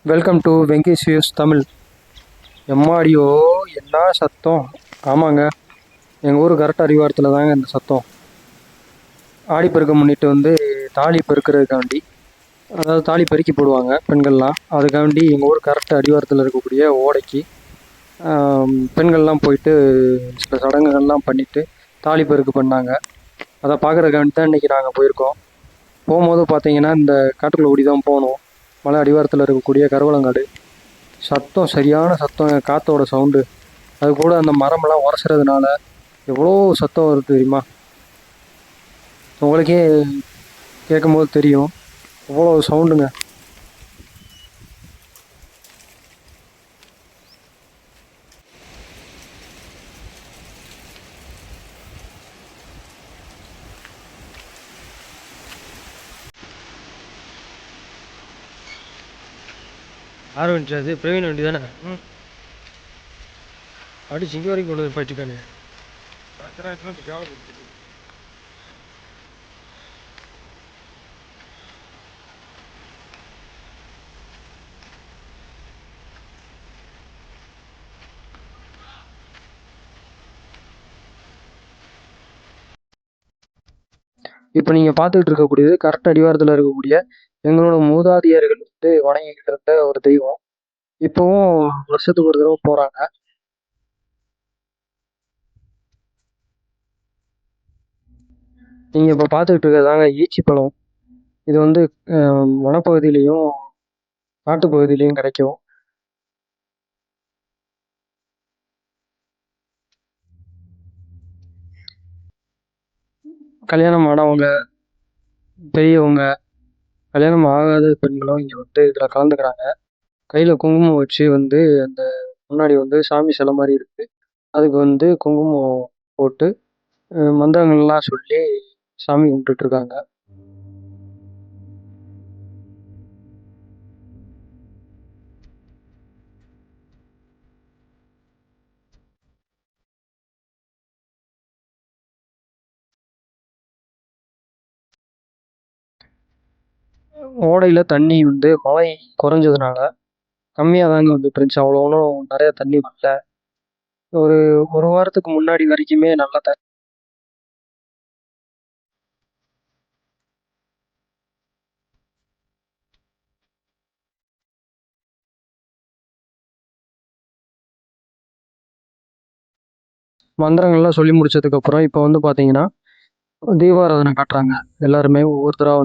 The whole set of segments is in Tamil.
Welcome to Venkesh views Tamil. எம்மாடியோ என்ன சத்தம்! ஆமாங்க, எங்கள் ஊர் கரெக்டாக அடிவாரத்தில் தாங்க இந்த சத்தம். ஆடிப்பெருக்க முன்னிட்டு தாலி பெருக்கிறதுக்காண்டி, அதாவது தாலி பெருக்கி போடுவாங்க பெண்கள்லாம். அதுக்காண்டி எங்கள் ஊர் கரெக்டாக அடிவாரத்தில் இருக்கக்கூடிய ஓடைக்கு பெண்கள்லாம் போயிட்டு சில சடங்குகள்லாம் பண்ணிவிட்டு தாலி பெருக்கு பண்ணாங்க. அதை பார்க்குறதுக்காண்டி தான் இன்றைக்கி நாங்கள் போயிருக்கோம். போகும்போது பார்த்தீங்கன்னா இந்த காட்டுக்குள்ளே ஓடி தான் போனோம். மலை அடிவாரத்தில் இருக்கக்கூடிய கருவளங்காடு. சத்தம் சரியான சத்தம், காற்றோட சவுண்டு. அது கூட அந்த மரமெல்லாம் உரசுறதுனால எவ்வளோ சத்தம் வருது தெரியுமா? உங்களுக்கே கேட்கும் போது தெரியும், அவ்வளோ சவுண்டுங்க. யார் வண்டி அது? பிரவீன் வண்டி தானே? அடிச்சு இங்கே வரைக்கும் கொண்டு வந்து போயிட்டுருக்கானே. இப்போ நீங்கள் பார்த்துக்கிட்டு இருக்கக்கூடியது கரெக்ட் அடிவாரத்தில் இருக்கக்கூடிய எங்களோட மூதாதையர்கள் வணங்கிக்கிட்டு இருந்த ஒரு தெய்வம். இப்போவும் வருஷத்துக்கு ஒரு தடவை போகிறாங்க. நீங்கள் இப்போ பார்த்துக்கிட்டு இருக்கிறதாங்க ஈச்சி பழம். இது வனப்பகுதியிலையும் காட்டுப்பகுதியிலையும் கிடைக்கும். கல்யாணம் ஆனவங்க, பெரியவங்க, கல்யாணம் ஆகாத பெண்களும் இங்கே இதில் கலந்துக்கிறாங்க. கையில் குங்குமம் வச்சு அந்த முன்னாடி சாமி சிலை மாதிரி இருக்குது. அதுக்கு குங்குமம் போட்டு மந்திரங்கள்லாம் சொல்லி சாமி கும்பிட்டுட்ருக்காங்க. ஓடையில் தண்ணி மழை குறைஞ்சதுனால கம்மியாக தாங்க இருந்துச்சு. அவ்வளோ ஒன்றும் நிறைய தண்ணி வரல. ஒரு ஒரு வாரத்துக்கு முன்னாடி வரைக்குமே நல்லா தண்ணி. மந்திரங்கள்லாம் சொல்லி முடிச்சதுக்கப்புறம் இப்போ பார்த்தீங்கன்னா தீபாராதனை காட்டுறாங்க. எல்லாருமே ஒவ்வொருத்தராக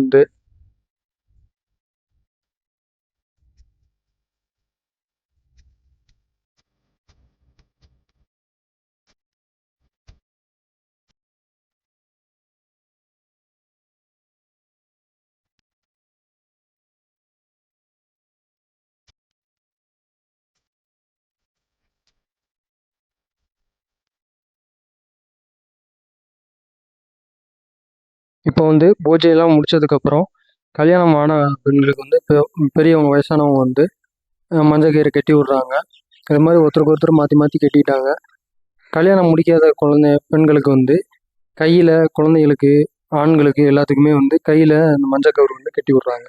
இப்போ பூஜையெல்லாம் முடிச்சதுக்கப்புறம் கல்யாணமான பெண்களுக்கு பெரியவங்க வயசானவங்க மஞ்சள் கயிறு கட்டி விடுறாங்க. இது மாதிரி ஒருத்தருக்கு ஒருத்தர் மாற்றி மாற்றி கட்டிட்டாங்க. கல்யாணம் முடிக்காத பெண்களுக்கு கையில், குழந்தைகளுக்கு, ஆண்களுக்கு எல்லாத்துக்குமே கையில் அந்த மஞ்சள் கயிறு கட்டி விடுறாங்க.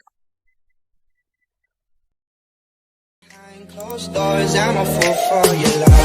Closed doors, I'm a fool for your love.